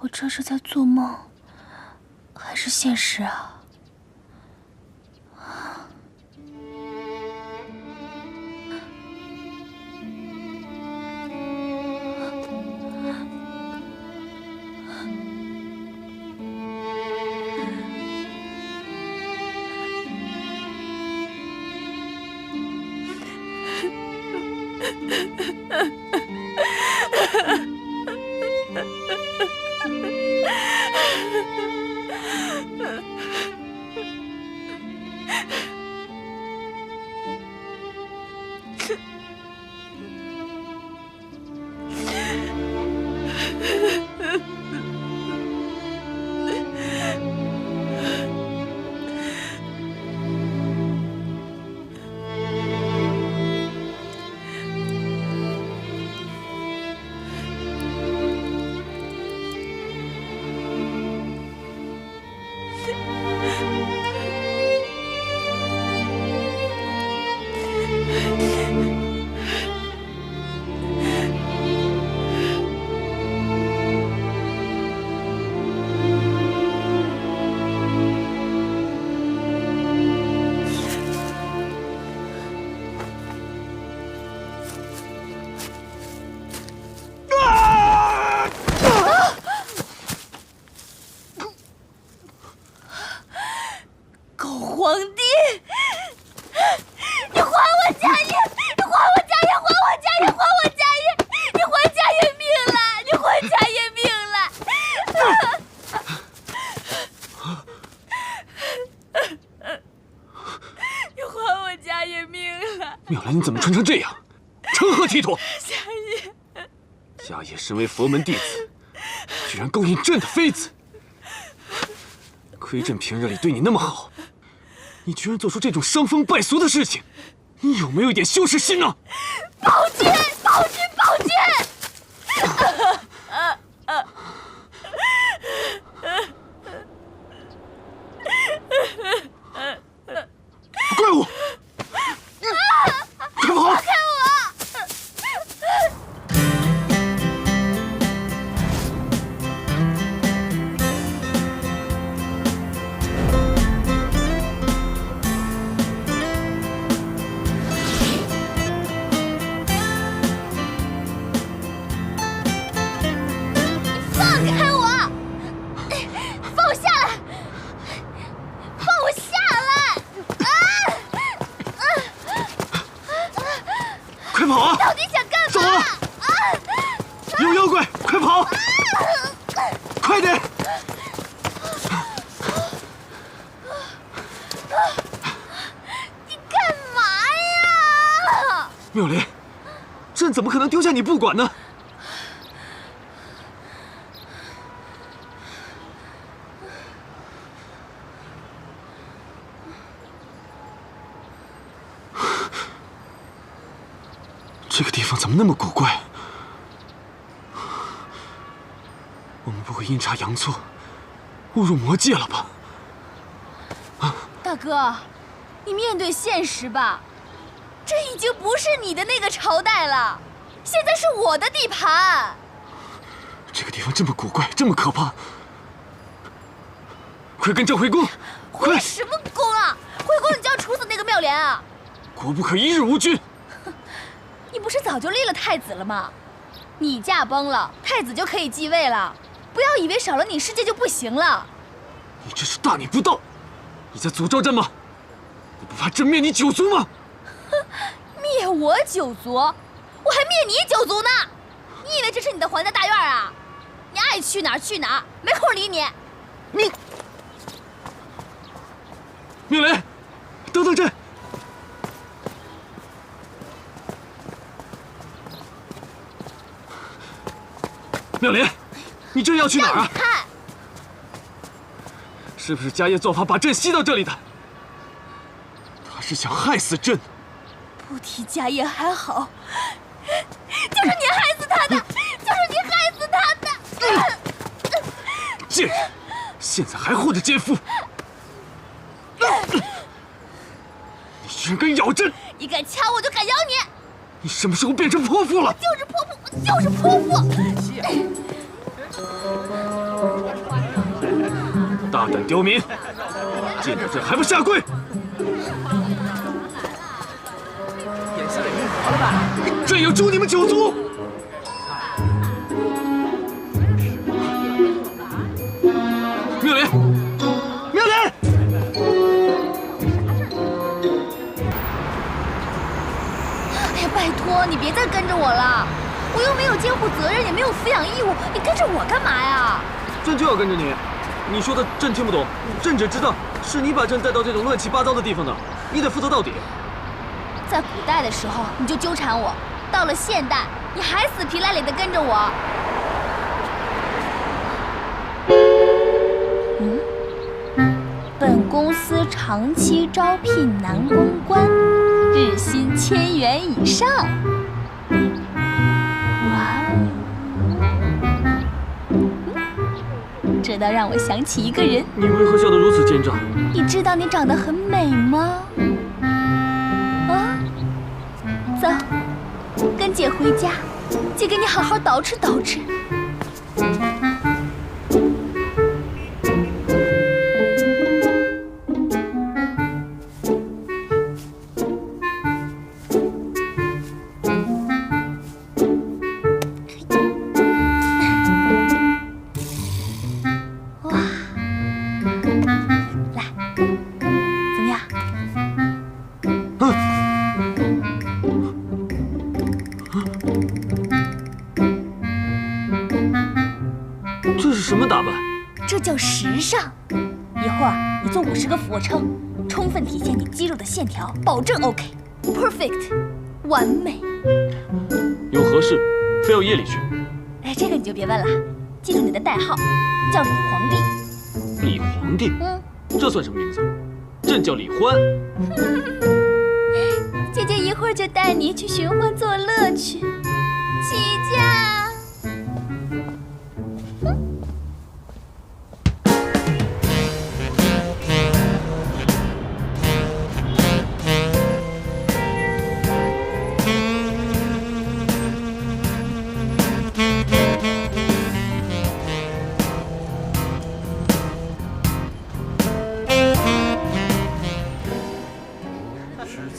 我这是在做梦，还是现实啊？ 妙兰，你怎么穿成这样？成何体统？家业，家业身为佛门弟子，居然勾引朕的妃子。亏朕平日里对你那么好，你居然做出这种伤风败俗的事情，你有没有一点羞耻心呢？宝君，宝君，宝君！怪物！快跑！放开我！放开我！放我下来！放我下来！快跑啊！到底想干嘛？走啊！有妖怪，快跑！快点！你干嘛呀？妙莲，朕怎么可能丢下你不管呢？这个地方怎么那么古怪？我们不会阴差阳错误入魔界了吧？大哥，你面对现实吧，这已经不是你的那个朝代了，现在是我的地盘。这个地方这么古怪，这么可怕，快跟朕回宫！回什么宫啊？回宫你就要处死那个妙莲啊？国不可一日无君。你不是早就立了太子了吗？你驾崩了，太子就可以继位了。不要以为少了你，世界就不行了。你这是大逆不道！你在诅咒朕吗？你不怕朕灭你九族吗？灭我九族？我还灭你九族呢！你以为这是你的皇家大院啊？你爱去哪儿去哪儿，没空理你。你，妙莲，等等朕！妙莲，你这要去哪儿啊？看，是不是家业做法把朕吸到这里的？他是想害死朕。不提家业还好，就是你害死他的，就是你害死他的！贱人，现在还护着奸夫！你居然敢咬朕！你敢掐我，就敢咬你！你什么时候变成泼妇了？就是泼妇，就是泼妇！大胆刁民，进了这还不下跪！朕要诛你们九族！妙莲，妙莲！哎呀，拜托你别再跟着我了，我又没有监护责任，也没有抚养义务，你跟着我干嘛呀？朕就要跟着你。你说的朕听不懂，朕只知道是你把朕带到这种乱七八糟的地方的，你得负责到底。在古代的时候你就纠缠我，到了现代你还死皮赖脸的跟着我。本公司长期招聘男公关，日薪1000元以上。哇哦！这倒让我想起一个人。你为何笑得如此奸诈？你知道你长得很美吗？啊，走，跟姐回家，姐给你好好捯饬捯饬。这是什么打扮？这叫时尚。一会儿你做50个俯卧撑，充分体现你肌肉的线条，保证 OK，perfect， 完美。有何事非要夜里去？哎，这个你就别问了，记住你的代号，叫李皇帝。李皇帝？这算什么名字？朕叫李欢。姐姐一会儿就带你去寻欢作乐去，起驾。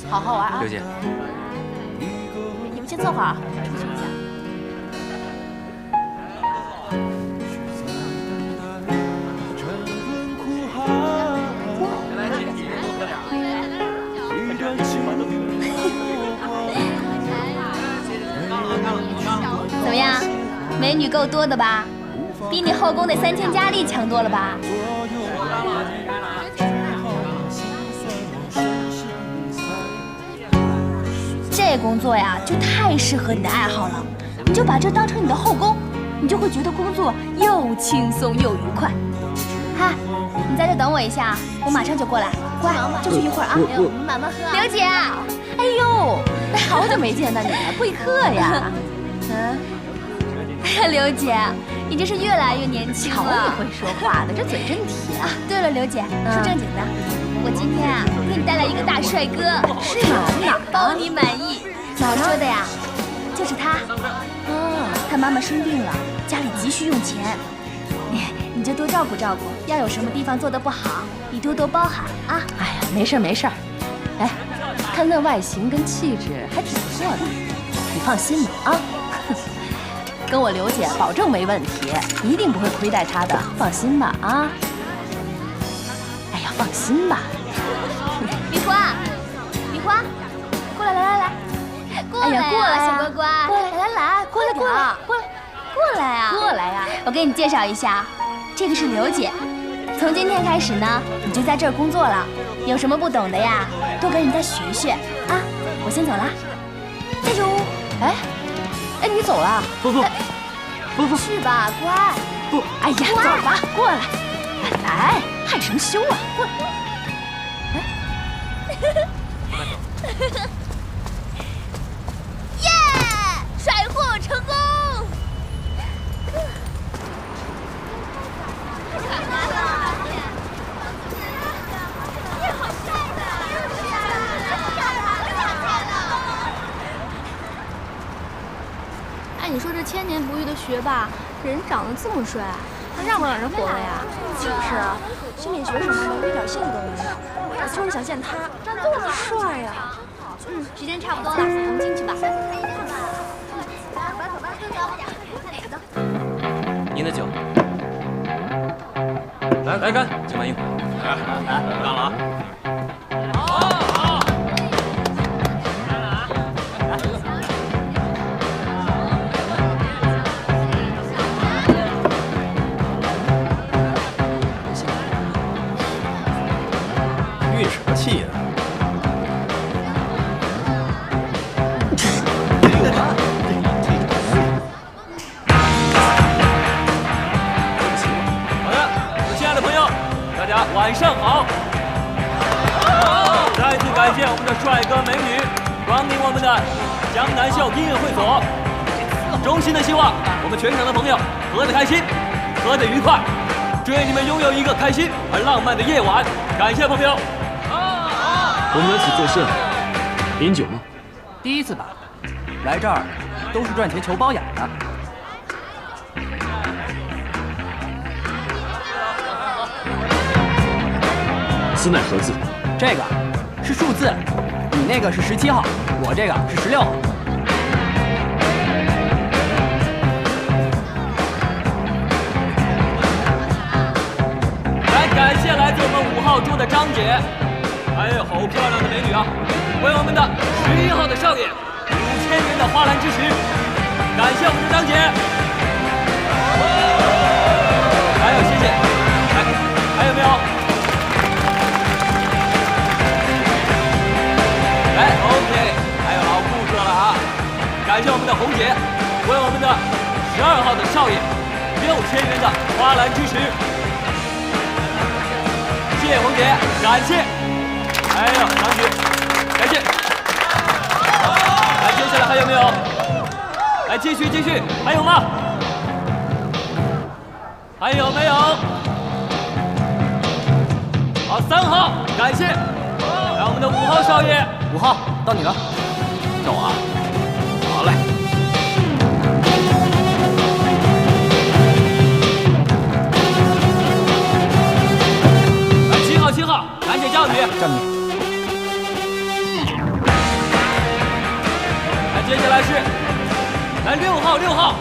好好玩啊！刘姐，你们先坐会儿啊，出去一下。怎么样，美女够多的吧？比你后宫那3000佳丽强多了吧？这工作呀，就太适合你的爱好了。你就把这当成你的后宫，你就会觉得工作又轻松又愉快。嗨，你在这等我一下，我马上就过来。乖，就去一会儿啊。慢慢喝。刘姐，哎呦，好久没见到你了，贵客呀。哎呀，刘姐，你这是越来越年轻了。瞧你会说话的，这嘴真甜啊。对了，刘姐，说正经的，我今天啊给你带来一个大帅哥，是哪包你满意。哪说的呀？就是他。他妈妈生病了，家里急需用钱，你就多照顾照顾。要有什么地方做得不好，你多多包涵啊。哎呀，没事没事。哎，看那外形跟气质还挺不错的，你放心吧啊。跟我刘姐保证没问题，一定不会亏待她的，放心吧啊！哎呀，放心吧。李花，李花，过来，来，过来呀，过来小乖乖，来，过来点儿，过来啊，过来呀！我给你介绍一下，这个是刘姐，从今天开始呢，你就在这儿工作了。有什么不懂的呀，多跟人家学学啊。我先走了，加油！哎，你走了？不，去吧，乖。不，哎呀，走吧，过来，来，害什么羞啊？过来。耶！甩货成功！哎，你说这千年不遇的学霸，人长得这么帅，他让不让人活了呀？就是啊，心理学什么的一点兴趣都没有。我突然想见他，帅呀！时间差不多了，我们进去吧。您的酒。来干，请慢用。来，干了啊！运什么气呀？好的，我亲爱的朋友，大家晚上好！再次感谢我们的帅哥美女光临我们的江南秀音乐会所。衷心的希望我们全场的朋友喝得开心，喝得愉快，祝愿你们拥有一个开心而浪漫的夜晚。感谢朋友。我们来此作甚？饮酒吗？第一次吧，来这儿都是赚钱求包养的。此乃何字？这个是数字，你那个是17号，我这个是16号。来，感谢来自我们5号桌的张姐。哎呦，好漂亮的美女啊！为我们的11号的少爷5000元的花篮支持，感谢我们的张姐。还有，谢谢。来，还有没有？来 ，OK， 还有老顾客了啊！感谢我们的红姐，为我们的12号的少爷6000元的花篮支持，谢谢红姐，感谢。哎呦，张局，感谢。来，接下来还有没有？来，继续，还有吗？还有没有？好，3号，感谢。来，我们的5号少爷5号到你了，到我啊。好嘞。来，7号，赶紧叫你。站你。接下来是来6号。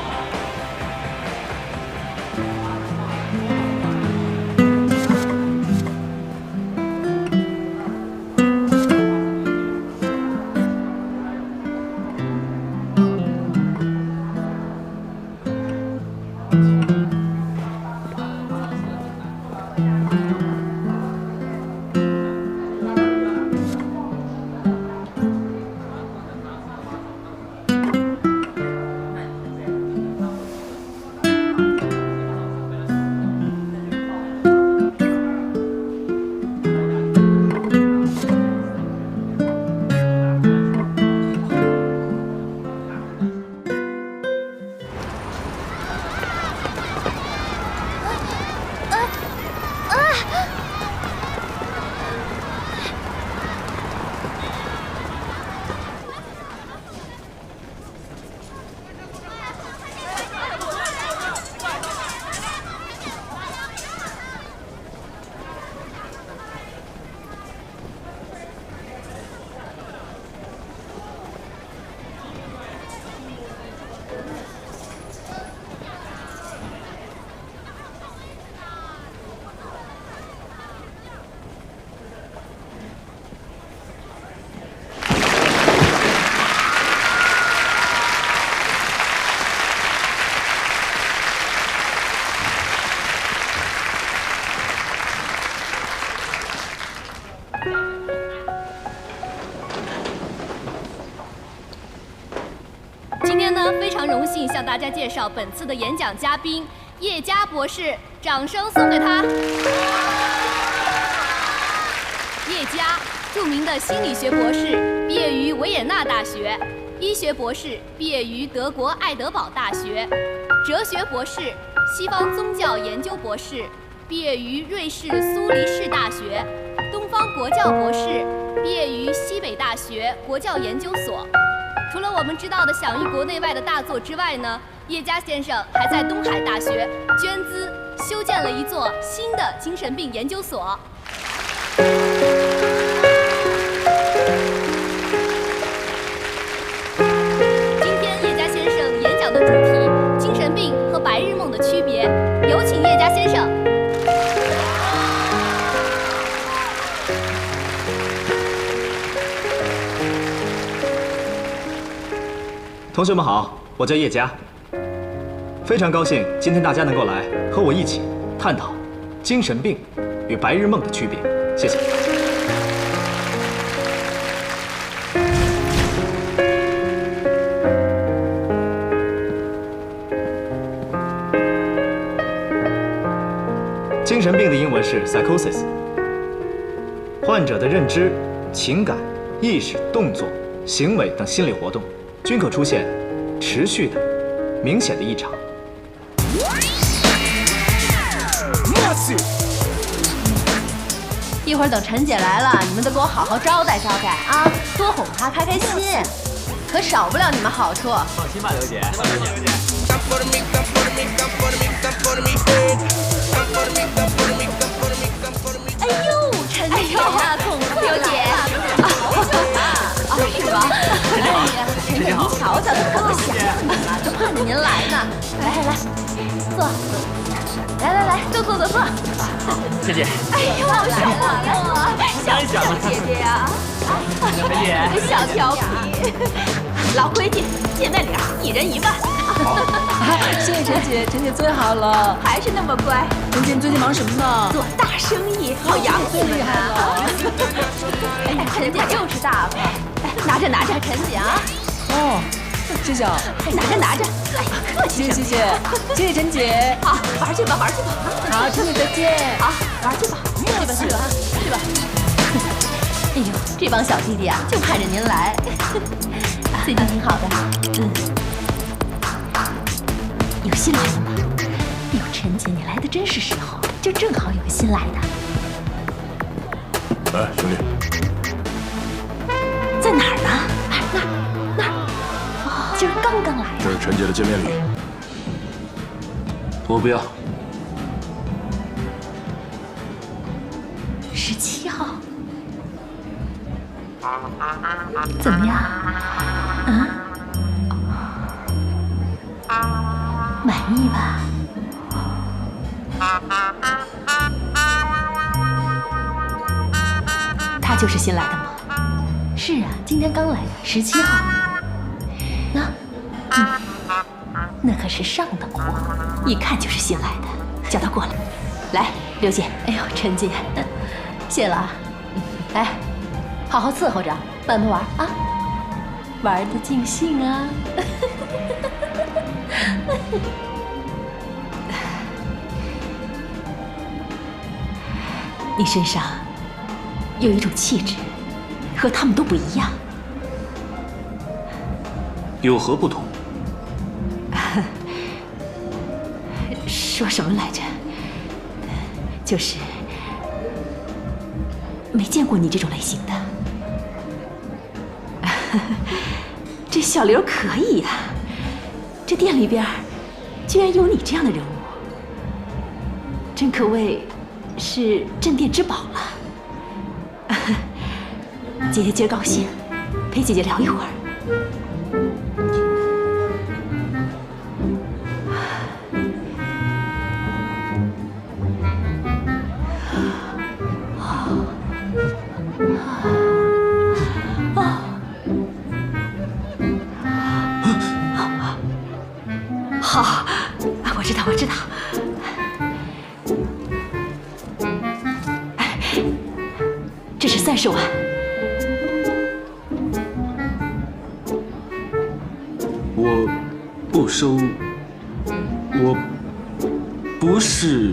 今天呢，非常荣幸向大家介绍本次的演讲嘉宾叶佳博士，掌声送给他。叶佳，著名的心理学博士，毕业于维也纳大学；医学博士，毕业于德国爱德堡大学；哲学博士，西方宗教研究博士，毕业于瑞士苏黎世大学；东方国教博士，毕业于西北大学国教研究所。除了我们知道的享誉国内外的大作之外呢，叶家先生还在东海大学捐资修建了一座新的精神病研究所。今天叶家先生演讲的主题：精神病和白日梦的区别。有请叶家先生。同学们好，我叫叶佳，非常高兴今天大家能够来和我一起探讨精神病与白日梦的区别。谢谢。精神病的英文是 psychosis， 患者的认知、情感、意识、动作、行为等心理活动均可出现持续的、明显的异常。一会儿等陈姐来了，你们都给我好好招待招待啊，多哄她开开心，可少不了你们好处。放心吧，刘姐。哎呦，陈姐呀，恐吓刘姐，是吧？哎呀，陈姐，您瞧瞧，都多想了，都盼着您来呢。来，坐。来，都坐。谢谢。哎呦，小朋友啊，小姐姐呀，陈姐，小调皮。老规矩，见面礼1人1万。谢谢陈姐，陈姐最好了，还是那么乖。陈姐，你最近忙什么呢？做大生意，好养你们啊！哎，陈姐就是大方。哎，拿着，陈姐啊。哦，谢谢啊。哎，拿着。哎，客气。谢谢陈姐。好，玩去吧。好，陈姐再见。好，玩去吧。去吧。哎呦，这帮小弟弟啊，就盼着您来。最近挺好的，有新来的吗？哎呦，陈姐，你来的真是时候，就正好有个新来的。哎，兄弟，在哪儿呢？那儿。哦，今儿刚来的。这是陈姐的见面礼。我不要。17号。怎么样？满意吧？他就是新来的吗？是啊，今天刚来的，17号。那可是上等货，一看就是新来的。叫他过来。来，刘姐。哎呦，陈姐，谢了啊。来，好好伺候着，慢慢玩啊，玩得尽兴啊。你身上有一种气质，和他们都不一样。有何不同？说什么来着？就是没见过你这种类型的。这小刘可以呀，这店里边居然有你这样的人物，真可谓是镇店之宝了。姐姐今儿高兴，陪姐姐聊一会儿。好，我知道。这是30万。我不收，我不是。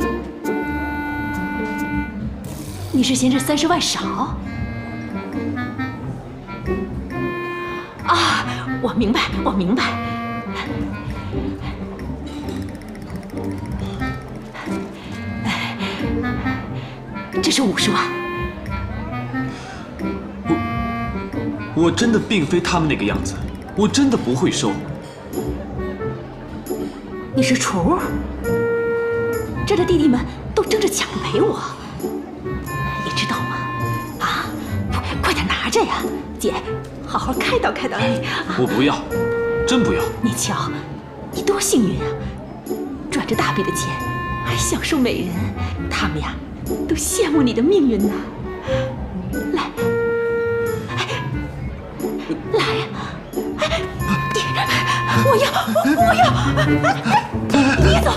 你是嫌这30万少？啊，我明白。这是50万。我真的并非他们那个样子，我真的不会收。你是厨？这的弟弟们都争着抢着陪我，你知道吗？啊，快点拿着呀，姐，好好开导开导你。我不要，真不要。你瞧，你多幸运啊，赚着大笔的钱，还享受美人，他们呀都羡慕你的命运呢。来，来呀！我要，别走！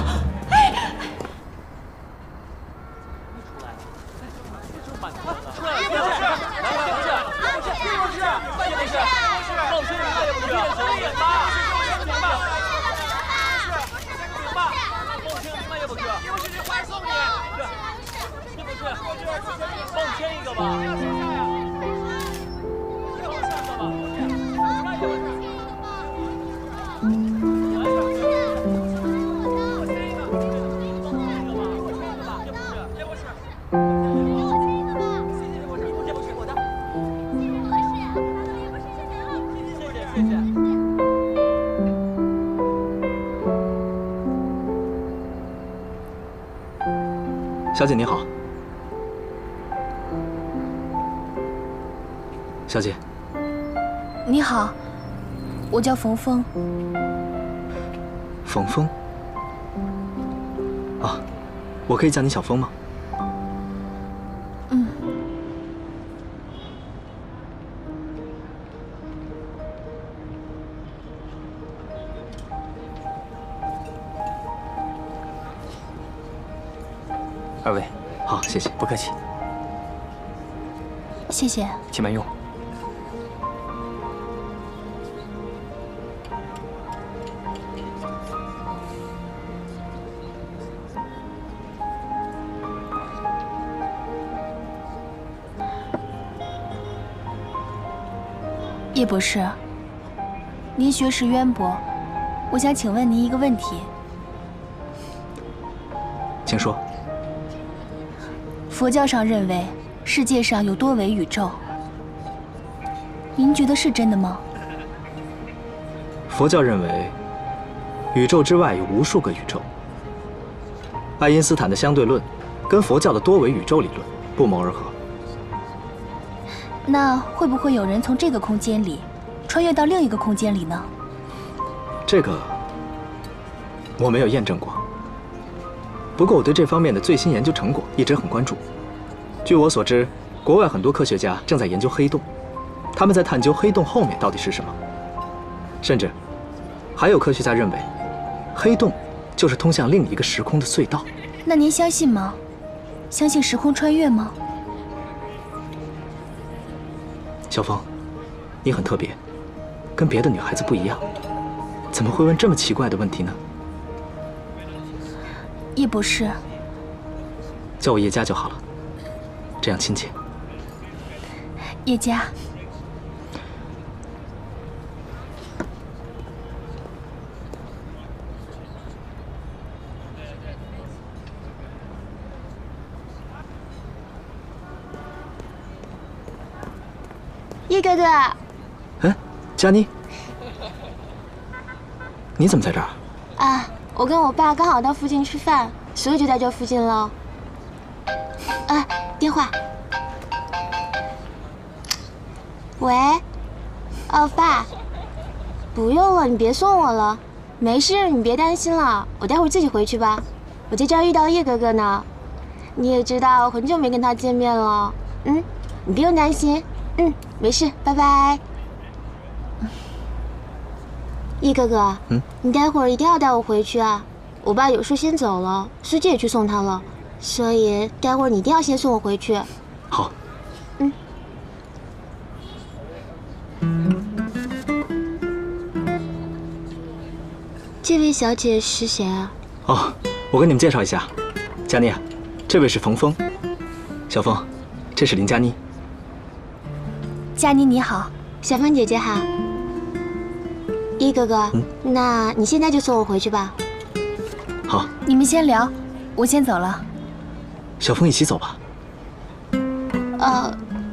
小姐你好，小姐。你好，我叫冯峰。冯峰？啊，我可以叫你小峰吗？嗯。二位，好，谢谢。不客气，谢谢。请慢用。叶博士，您学识渊博，我想请问您一个问题。请说。佛教上认为世界上有多维宇宙，您觉得是真的吗？佛教认为，宇宙之外有无数个宇宙。爱因斯坦的相对论跟佛教的多维宇宙理论不谋而合。那会不会有人从这个空间里穿越到另一个空间里呢？这个我没有验证过。不过我对这方面的最新研究成果一直很关注。据我所知，国外很多科学家正在研究黑洞，他们在探究黑洞后面到底是什么。甚至还有科学家认为，黑洞就是通向另一个时空的隧道。那您相信吗？相信时空穿越吗？小峰，你很特别，跟别的女孩子不一样，怎么会问这么奇怪的问题呢？叶博士，叫我叶家就好了，这样亲切。叶家。叶哥哥，哎，佳妮，你怎么在这儿？啊，我跟我爸刚好到附近吃饭，所以就在这附近了。啊，电话。喂，哦，爸，不用了，你别送我了，没事，你别担心了，我待会儿自己回去吧。我在这儿遇到叶哥哥呢，你也知道，很久没跟他见面了。嗯，你不用担心。嗯，没事，拜拜。叶哥哥，你待会儿一定要带我回去啊！我爸有事先走了，师姐也去送他了，所以待会儿你一定要先送我回去。好。这位小姐是谁啊？哦，我跟你们介绍一下，佳妮啊，这位是冯峰，小峰，这是林佳妮。佳妮你好，小峰姐姐好。叶哥哥，那你现在就送我回去吧。好，你们先聊，我先走了。小峰一起走吧。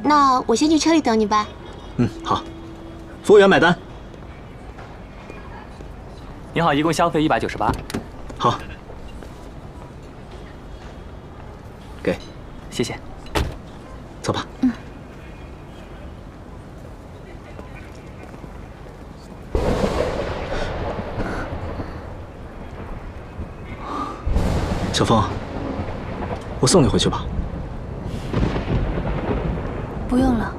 那我先去车里等你吧。嗯，好。服务员买单。你好，一共消费198。好，给，谢谢。走吧。小凤，我送你回去吧。不用了。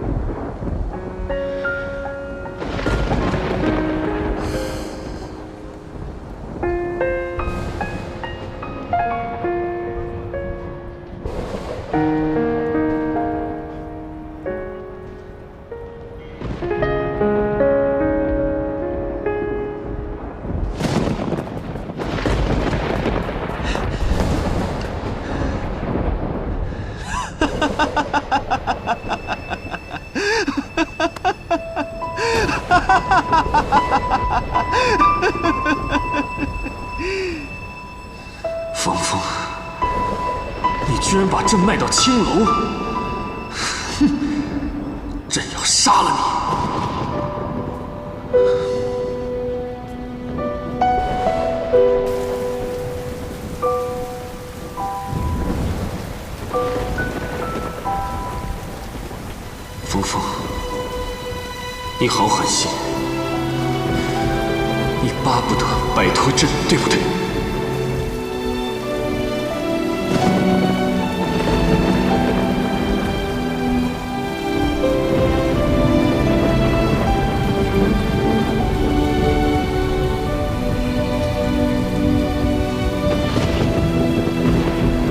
峰峰，你居然把朕卖到青楼！哼，朕要杀了你！峰峰，你好狠心，你巴不得摆脱朕，对不对？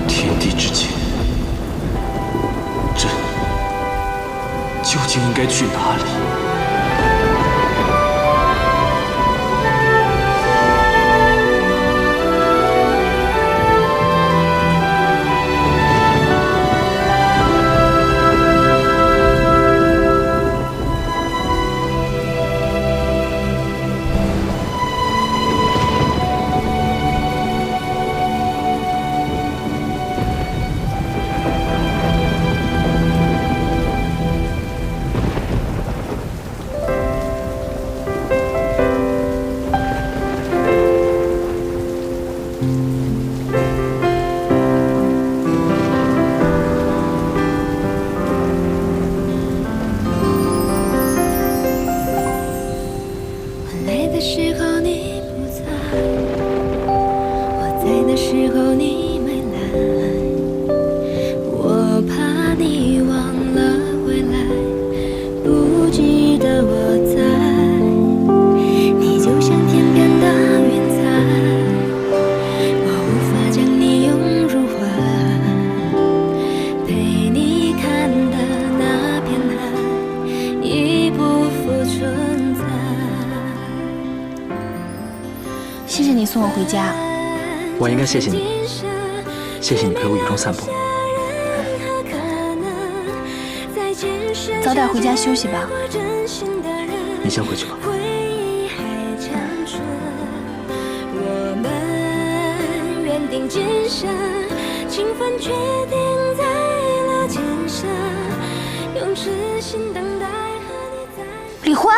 天地之间，朕究竟应该去哪里？谢谢你送我回家。我应该谢谢你，谢谢你陪我雨中散步。早点回家休息吧。你先回去吧。李欢，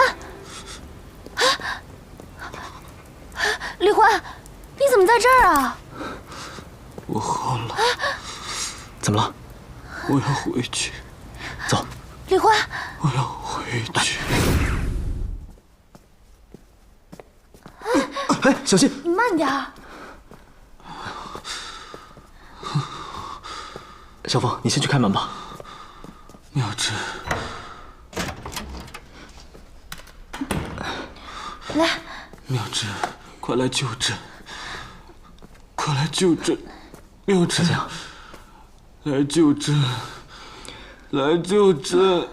李欢，你怎么在这儿啊？我喝了。怎么了？我要回去。走。李欢，我要回去。哎，小心！你慢点儿。小凤，你先去开门吧。妙芝，来，妙芝，快来救朕！快来救朕！妙芝，来救朕！来救朕！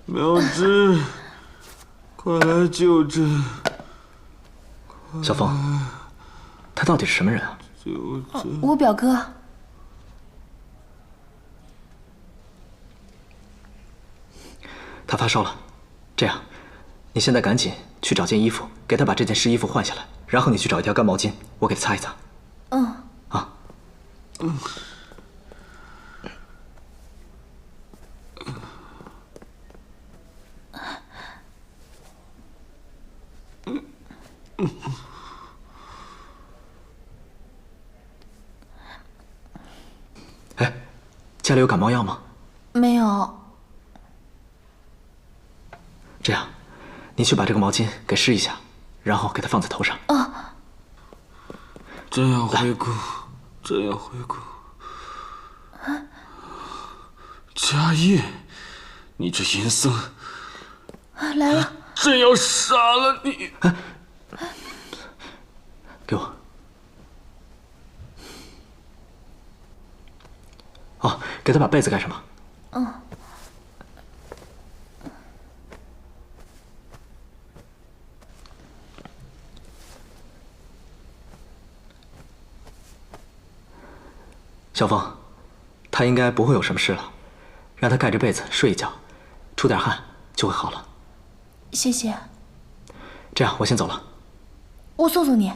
妙芝，快来救朕！小凤，他到底是什么人啊？救朕！我表哥。他发烧了，这样，你现在赶紧去找件衣服，给他把这件湿衣服换下来，然后你去找一条干毛巾，我给他擦一擦。嗯。啊。家里有感冒药吗？没有。这样，你去把这个毛巾给湿一下，然后给它放在头上。真要回宫，真要回宫。家业，你这淫僧，来了，真要杀了你！给我。哦，给他把被子盖上吧。小凤，他应该不会有什么事了，让他盖着被子睡一觉，出点汗就会好了。谢谢。这样，我先走了。我送送你。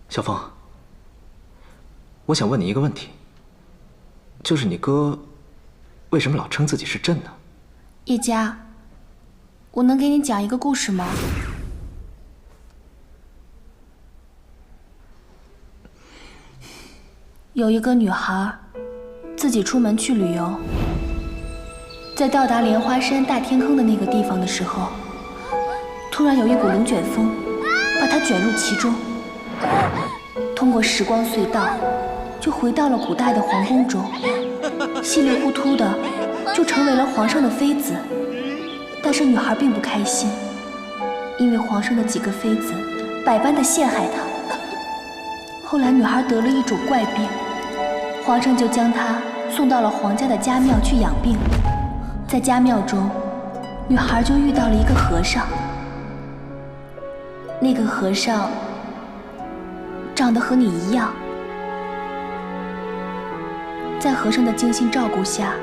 小凤，我想问你一个问题，就是你哥为什么老称自己是朕呢？叶家，我能给你讲一个故事吗？有一个女孩，自己出门去旅游，在到达莲花山大天坑的那个地方的时候，突然有一股龙卷风把她卷入其中，通过时光隧道，就回到了古代的皇宫中，稀里糊涂的就成为了皇上的妃子。但是女孩并不开心，因为皇上的几个妃子百般的陷害她。后来女孩得了一种怪病，皇上就将她送到了皇家的家庙去养病。在家庙中，女孩就遇到了一个和尚。那个和尚长得和你一样。在和尚的精心照顾下，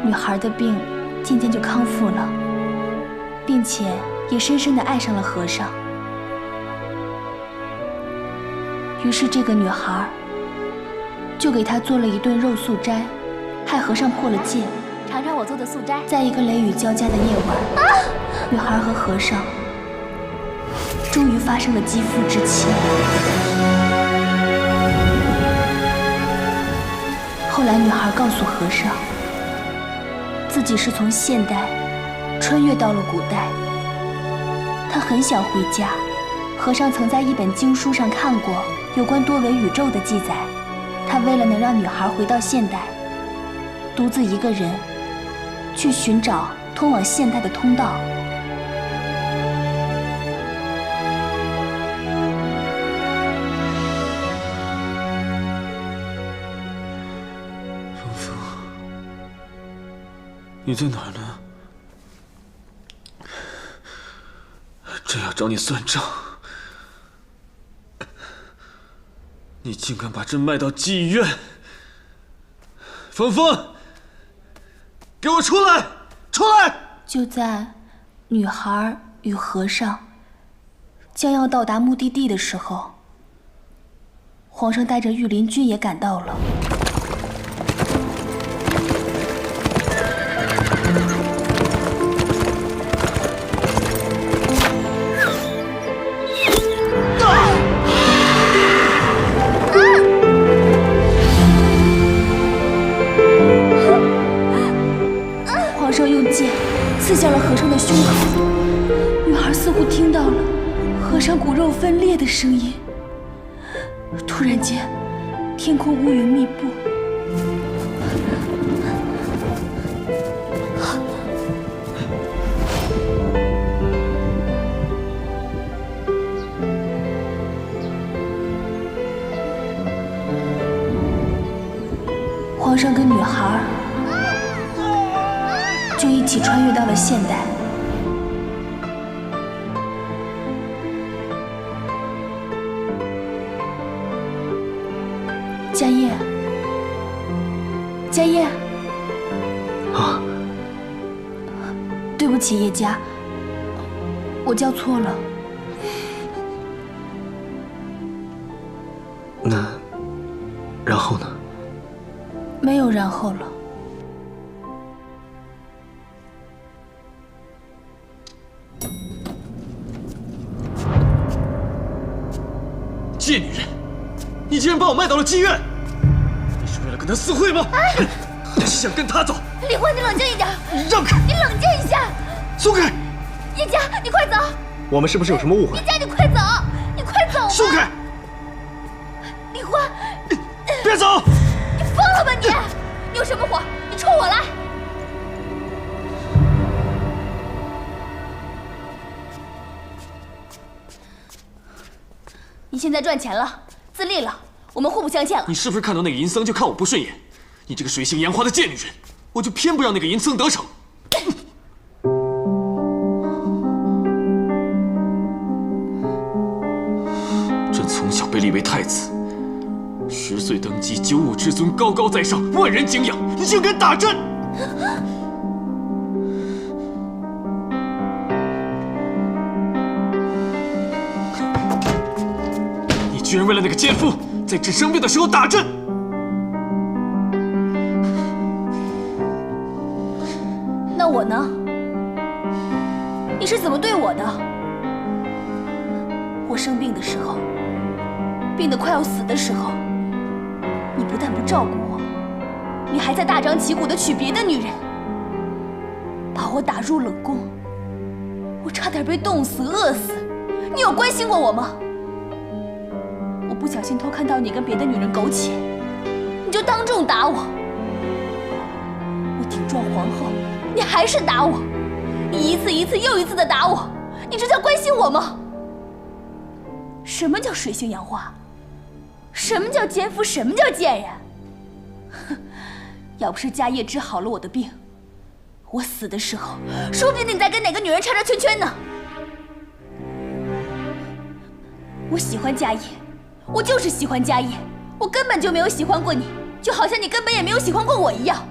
女孩的病渐渐就康复了，并且也深深地爱上了和尚。于是这个女孩就给他做了一顿肉素斋，害和尚破了戒。尝尝我做的素斋。在一个雷雨交加的夜晚，女孩和和尚终于发生了肌肤之亲。后来女孩告诉和尚，自己是从现代穿越到了古代，她很想回家。和尚曾在一本经书上看过有关多维宇宙的记载，他为了能让女孩回到现代，独自一个人去寻找通往现代的通道。芳芳，你在哪儿呢？朕要找你算账。你竟敢把朕卖到妓院！芳芳，给我出来！出来！就在女孩与和尚将要到达目的地的时候，皇上带着御林军也赶到了。皇上用剑刺向了和尚的胸口，女孩似乎听到了和尚骨肉分裂的声音。突然间，天空乌云密布，皇上跟女孩就一起穿越到了现代。家业，家业，啊，对不起，叶家，我叫错了。那，然后呢？没有然后了。贱女人，你竟然把我卖到了妓院！你是为了跟他私会吗？还是想跟他走？李欢，你冷静一点！让开！你冷静一下！松开！叶家，你快走！我们是不是有什么误会？叶家，你快走！你快走！松开！李欢，别走！你疯了吧你！你有什么火？你冲我来！你现在赚钱了，自立了，我们互不相欠了。你是不是看到那个银僧就看我不顺眼？你这个水性杨花的贱女人，我就偏不让那个银僧得逞。朕从小被立为太子，10岁登基，95之尊，高高在上，万人敬仰。你竟敢打朕！你居然为了那个奸夫，在朕生病的时候打朕！那我呢？你是怎么对我的？我生病的时候，病得快要死的时候，你不但不照顾我，你还在大张旗鼓地娶别的女人，把我打入冷宫，我差点被冻死、饿死。你有关心过我吗？我不小心偷看到你跟别的女人苟且，你就当众打我。我顶撞皇后，你还是打我。你一次一次又一次的打我，你这叫关心我吗？什么叫水性杨花？什么叫奸夫？什么叫贱人？哼！要不是家业治好了我的病，我死的时候，说不定你在跟哪个女人缠着圈圈呢。我喜欢家业，我就是喜欢家业，我根本就没有喜欢过你，就好像你根本也没有喜欢过我一样。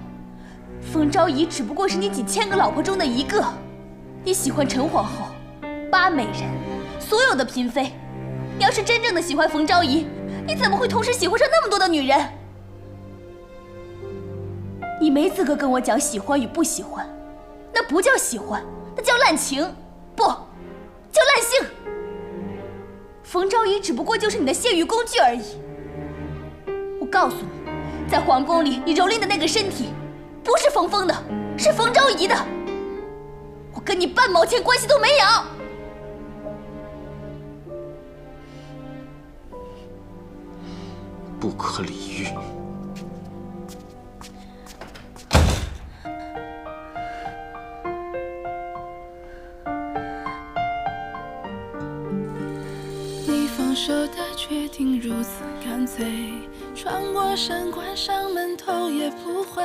冯昭仪只不过是你几千个老婆中的一个，你喜欢陈皇后、八美人，所有的嫔妃。你要是真正的喜欢冯昭仪，你怎么会同时喜欢上那么多的女人？你没资格跟我讲喜欢与不喜欢，那不叫喜欢，那叫滥情，不，叫滥性。冯昭仪只不过就是你的泄欲工具而已。我告诉你，在皇宫里你蹂躏的那个身体，不是冯峰的，是冯昭仪的。我跟你半毛钱关系都没有。不可理喻。你放手的决定如此干脆，穿过山关上门头也不回。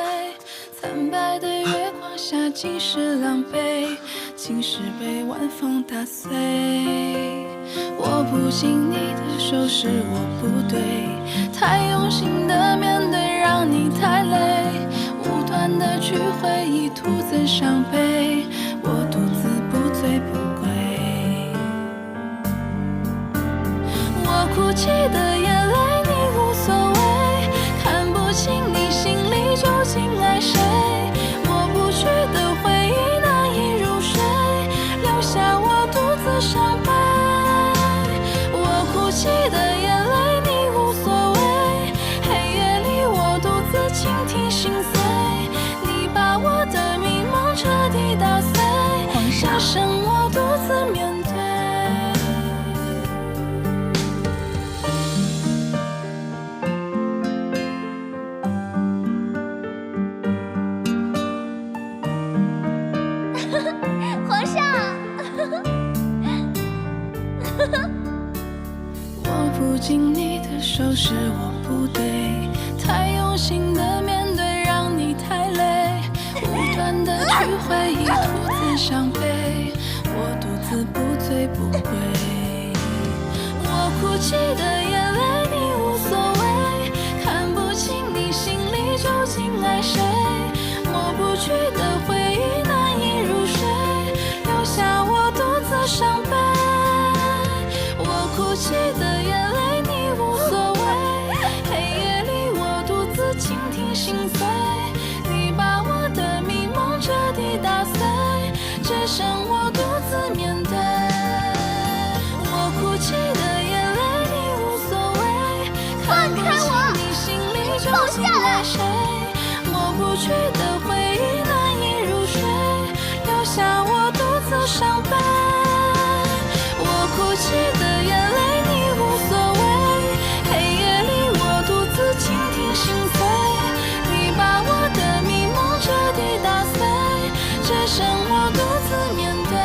惨白的月光下尽是狼狈，竟是被晚风打碎。握不紧你的手是我不对，太用心的面对让你太累，无端的去回忆徒增伤悲，我独自不醉不归。我哭泣的眼泪你无所谓，看不清你心里究竟爱谁，抹不去的回忆难以入睡，留下我独自伤悲。哭泣的眼泪你无所谓，黑夜里我独自倾听心碎，你把我的迷梦彻底打碎，只剩我独自面对。皇上。握不紧你的手是我不对，太用心的面对让你太累，无端的去回忆徒增伤悲，我独自不醉不归。我哭泣的眼泪你无所谓，看不清你心里究竟爱谁，抹不去的回忆难以入睡，留下我独自伤悲。我哭泣的眼泪你无所谓，黑夜里我独自倾听心碎，你把我的迷梦彻底打碎，只剩我独自面对。我哭泣的眼泪你无所谓，看生我独自面对。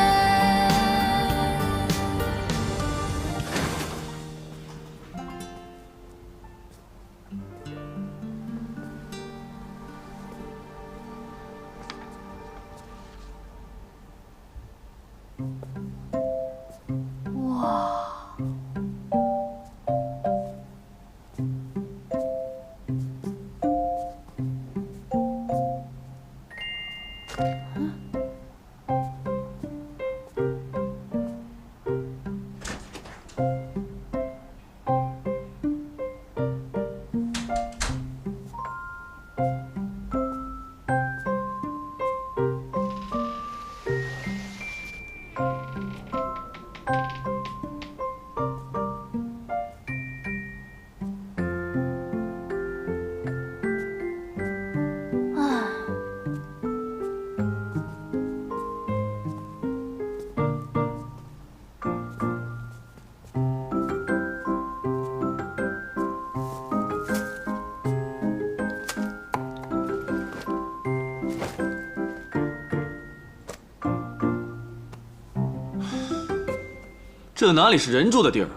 这哪里是人住的地儿，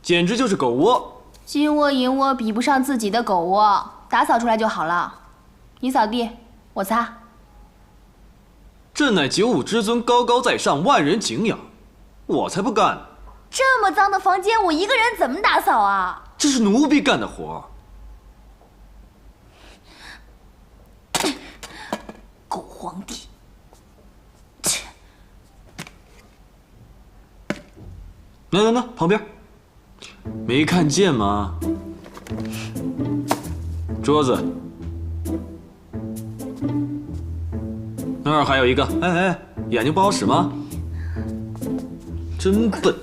简直就是狗窝。金窝银窝比不上自己的狗窝，打扫出来就好了。你扫地，我擦。朕乃九五之尊，高高在上，万人敬仰，我才不干呢。这么脏的房间，我一个人怎么打扫啊？这是奴婢干的活。狗皇帝。那旁边，没看见吗？桌子那儿还有一个，哎，眼睛不好使吗？真笨。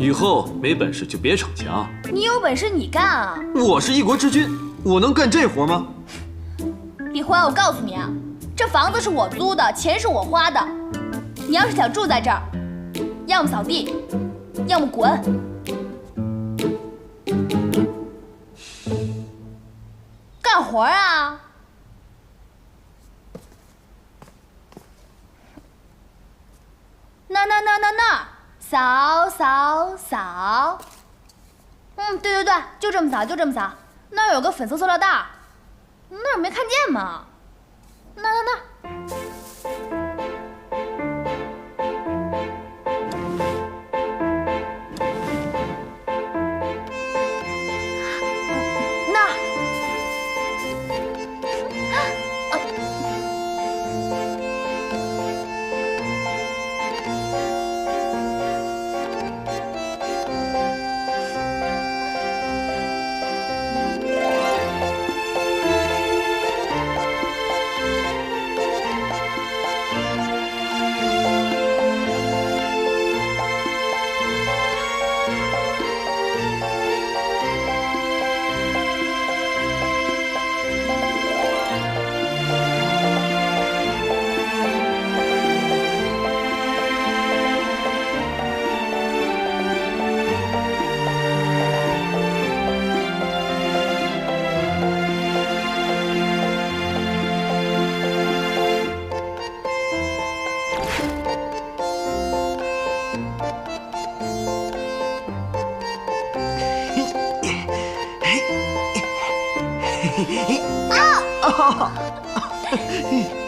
以后没本事就别逞强。你有本事你干啊！我是一国之君，我能干这活吗？李欢，我告诉你啊，这房子是我租的，钱是我花的。你要是想住在这儿，要么扫地，要么滚。干活啊！那。扫。对，就这么扫，就这么扫。那儿有个粉色塑料袋，那儿没看见吗？那。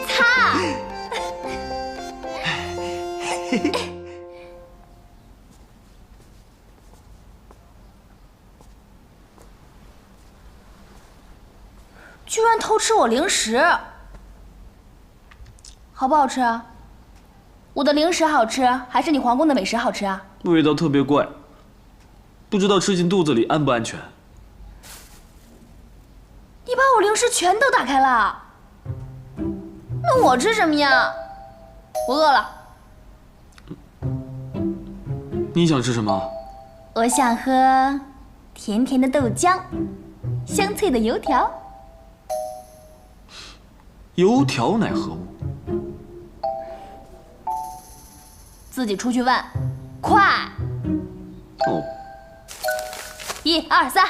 擦！居然偷吃我零食，好不好吃啊？我的零食好吃，还是你皇宫的美食好吃啊？味道特别怪，不知道吃进肚子里安不安全。你把我零食全都打开了，那我吃什么呀？我饿了。你想吃什么？我想喝甜甜的豆浆，香脆的油条。油条乃何物？自己出去问，快！哦， 1、2、3。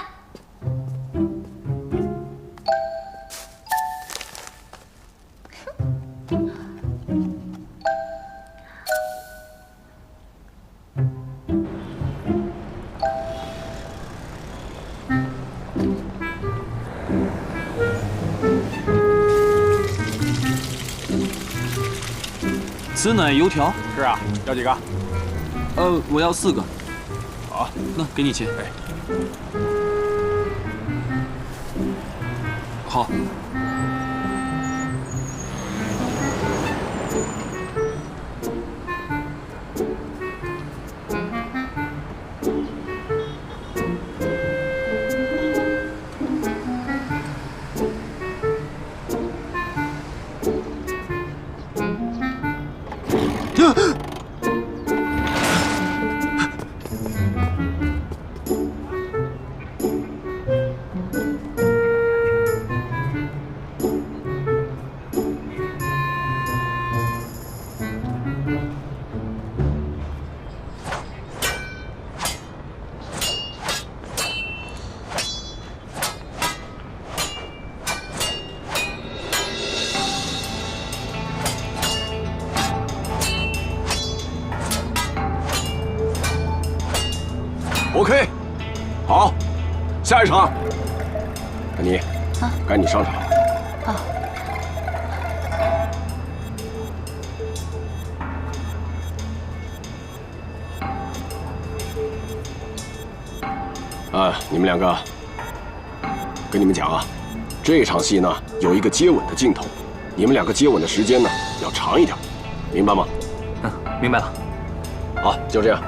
此乃油条。是啊，要几个？我要4个。好，那给你钱。好。OK， 好，下一场，安妮，该你上场了。你们两个，跟你们讲啊，这场戏呢有一个接吻的镜头，你们两个接吻的时间呢要长一点，明白吗？明白了。好，就这样，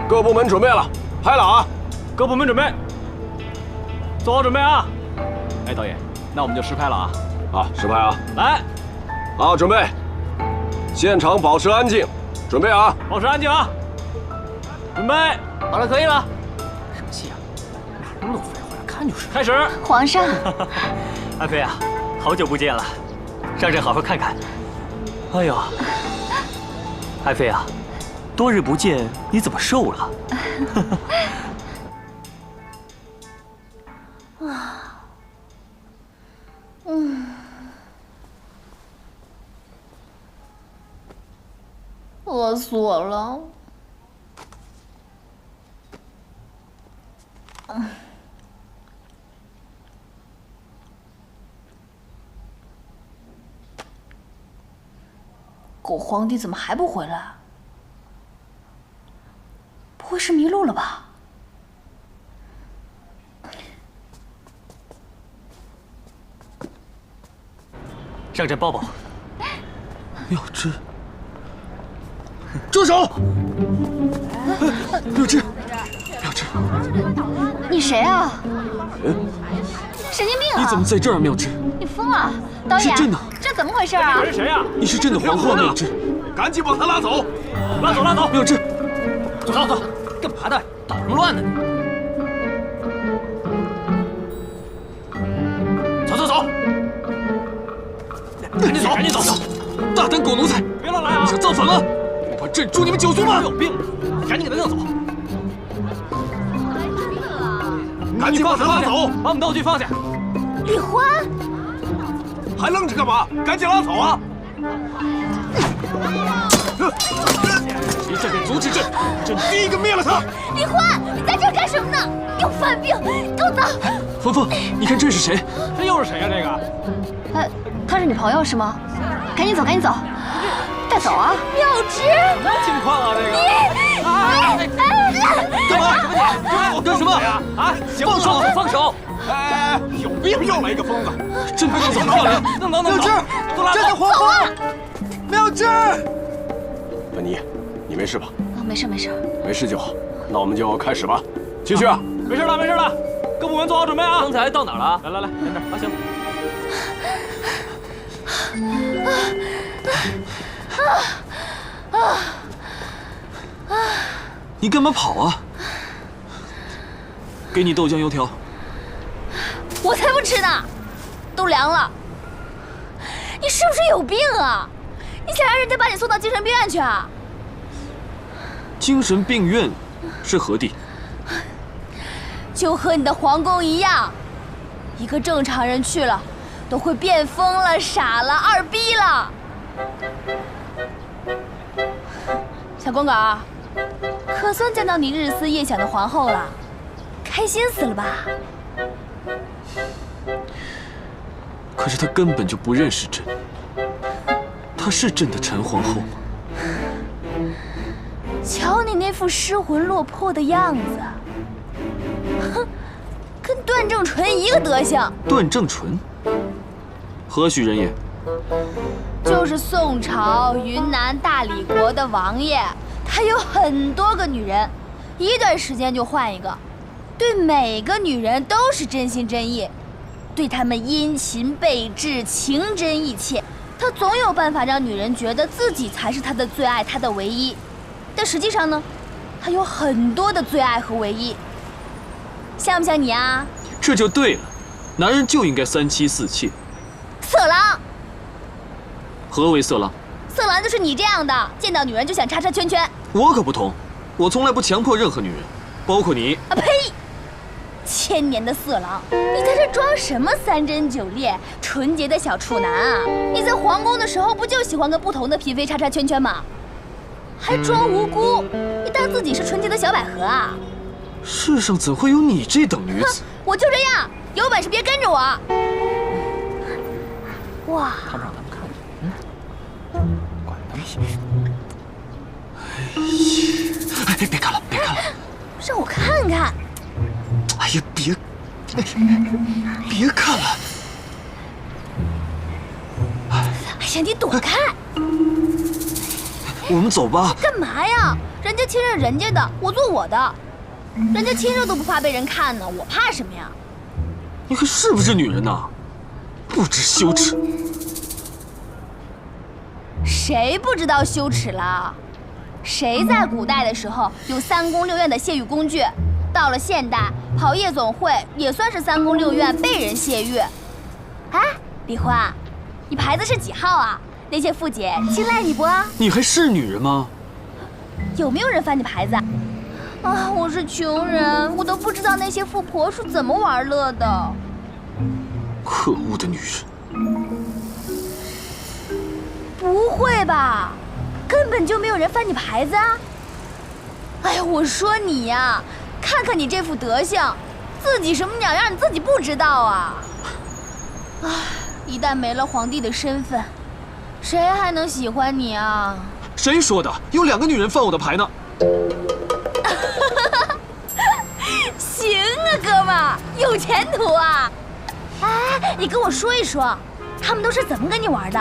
各部门准备了。拍了啊！各部门准备，做好准备啊！哎，导演，那我们就实拍了啊！啊，实拍啊！来，好，准备，现场保持安静，准备啊！保持安静啊！准备，好了，可以了。什么戏啊？哪那么多废话呀？看就是。开始。皇上，安妃啊，好久不见了，让朕好好看看。哎呦，安妃啊，多日不见，你怎么瘦了？饿死我了。狗皇帝怎么还不回来？不会是迷路了吧？让朕抱抱。妙芝，住手！妙芝，妙芝，你谁啊？神经病啊！你怎么在这儿，妙芝？你疯了！导演，是朕的，这怎么回事啊？你是谁啊？你是朕的皇后，妙芝，赶紧把他拉走！拉走，拉走！妙芝，走，干嘛的？捣什么乱呢？走！赶紧走！大胆狗奴才！别乱来啊！想造反吗？我把朕诛你们9族吗？有病！赶紧给他弄走！赶紧把他拉走！把我们道具放下！李欢，还愣着干嘛？赶紧拉走啊！谁再敢阻止朕，朕第一个灭了他！李欢，你在这儿干什么呢？有犯病，给我走！冯冯，你看这是谁？这又是谁呀？这个？他是你朋友是吗？赶紧走，带走啊！妙芝，什么情况啊？这个？干嘛？我干什么？啊！放手！哎，有病！又来一个疯子！朕不能走，漂亮！弄！妙芝，朕的皇后！妙芝，安妮，你没事吧？没事。没事就好。那我们就开始吧。继续啊！没事了。各部门做好准备啊！刚才到哪儿了？来，在这儿。啊，行。你干嘛跑啊？给你豆浆油条。我才不吃呢，都凉了。你是不是有病啊？你想让人家把你送到精神病院去啊？精神病院是何地？就和你的皇宫一样，一个正常人去了，都会变疯了、傻了、二逼了。小公狗，可算见到你日思夜想的皇后了，开心死了吧？可是他根本就不认识朕，她是朕的陈皇后吗？瞧你那副失魂落魄的样子，哼，跟段正淳一个德行。段正淳，何许人也？就是宋朝云南大理国的王爷，他有很多个女人，一段时间就换一个，对每个女人都是真心真意，对她们殷勤备至，情真意切。他总有办法让女人觉得自己才是他的最爱，他的唯一。但实际上呢，他有很多的最爱和唯一，像不像你啊？这就对了，男人就应该三妻四妾。色狼。何为色狼？色狼就是你这样的，见到女人就想叉叉圈圈。我可不同，我从来不强迫任何女人，包括你。啊呸！千年的色狼，你在这装什么三贞九烈、纯洁的小处男啊？你在皇宫的时候不就喜欢跟不同的嫔妃叉叉圈圈吗？还装无辜，你当自己是纯洁的小百合啊？世上怎会有你这等女子？我就这样，有本事别跟着我。哇！他们让他们看见，管他们。哎，别看了，别看了，让我看看。哎呀，别看了！哎呀，你躲开！我们走吧。干嘛呀？人家亲热人家的，我做我的。人家亲热都不怕被人看呢，我怕什么呀？你还是不是女人呐？不知羞耻！谁不知道羞耻了？谁在古代的时候有3宫6院的泄欲工具？到了现代，跑夜总会也算是3宫6院被人泄欲。哎，李欢，你牌子是几号啊？那些富姐青睐你不？你还是女人吗？有没有人翻你牌子啊？啊，我是穷人，我都不知道那些富婆是怎么玩乐的。可恶的女人！不会吧？根本就没有人翻你牌子啊！哎呀，我说你呀，看看你这副德行，自己什么鸟样你自己不知道啊！唉，一旦没了皇帝的身份，谁还能喜欢你啊？谁说的？有2个女人翻我的牌呢。行啊，哥们儿，有前途啊！哎，你跟我说一说，他们都是怎么跟你玩的？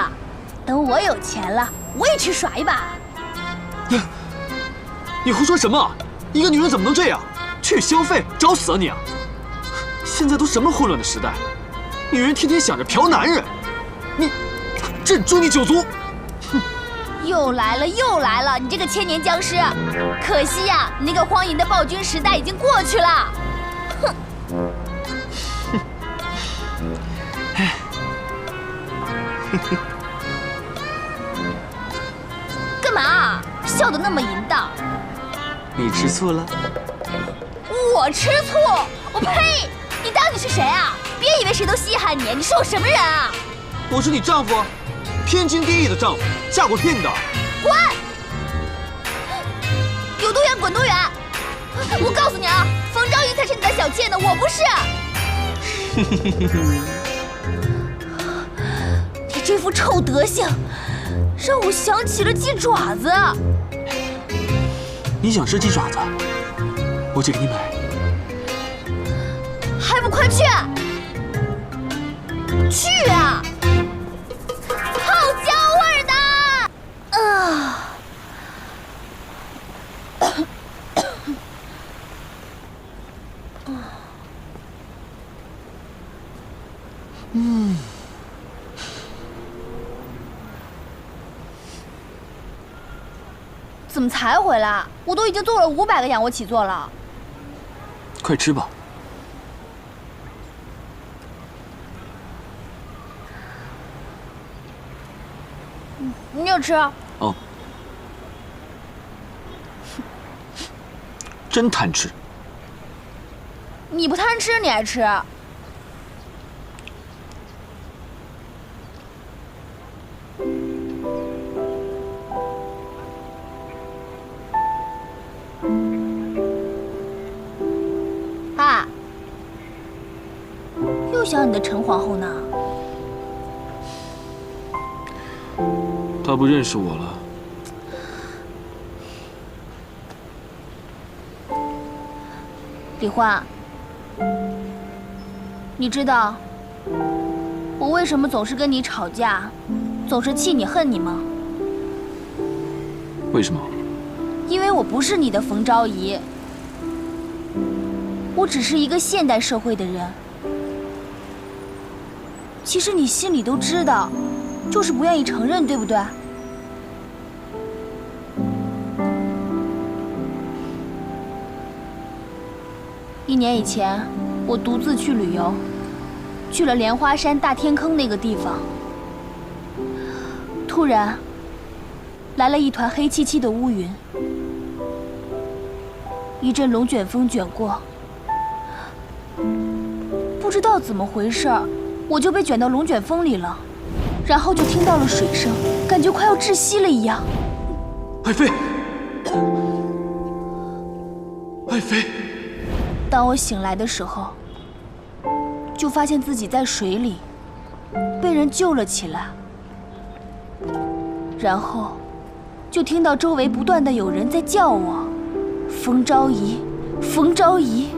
等我有钱了，我也去耍一把。你胡说什么？一个女人怎么能这样？去消费，找死啊你啊！现在都什么混乱的时代，女人天天想着嫖男人，朕诛你9族！哼！又来了，又来了！你这个千年僵尸，可惜呀，你那个荒淫的暴君时代已经过去了。哼！干嘛？笑得那么淫荡？你吃醋了？我吃醋？我呸！你当你是谁啊？别以为谁都稀罕你，你是我什么人啊？我是你丈夫，天经地义的丈夫，嫁过聘的。滚！有多远滚多远！我告诉你啊，冯昭仪才是你的小妾呢，我不是。你这副臭德行，让我想起了鸡爪子。你想吃鸡爪子？我去给你买。还不快去！去啊！好香味的！啊！怎么才回来？我都已经做了500个仰卧起坐了。快吃吧。你也吃。哦，真贪吃。你不贪吃，你还吃？啊！又想你的陈皇后呢？他不认识我了。李焕，你知道我为什么总是跟你吵架，总是气你恨你吗？为什么？因为我不是你的冯昭仪，我只是一个现代社会的人。其实你心里都知道，就是不愿意承认，对不对？1年以前，我独自去旅游，去了莲花山大天坑那个地方。突然，来了一团黑漆漆的乌云，一阵龙卷风卷过，不知道怎么回事，我就被卷到龙卷风里了，然后就听到了水声，感觉快要窒息了一样。爱妃，爱妃。当我醒来的时候，就发现自己在水里，被人救了起来，然后就听到周围不断的有人在叫我“冯昭仪，冯昭仪”。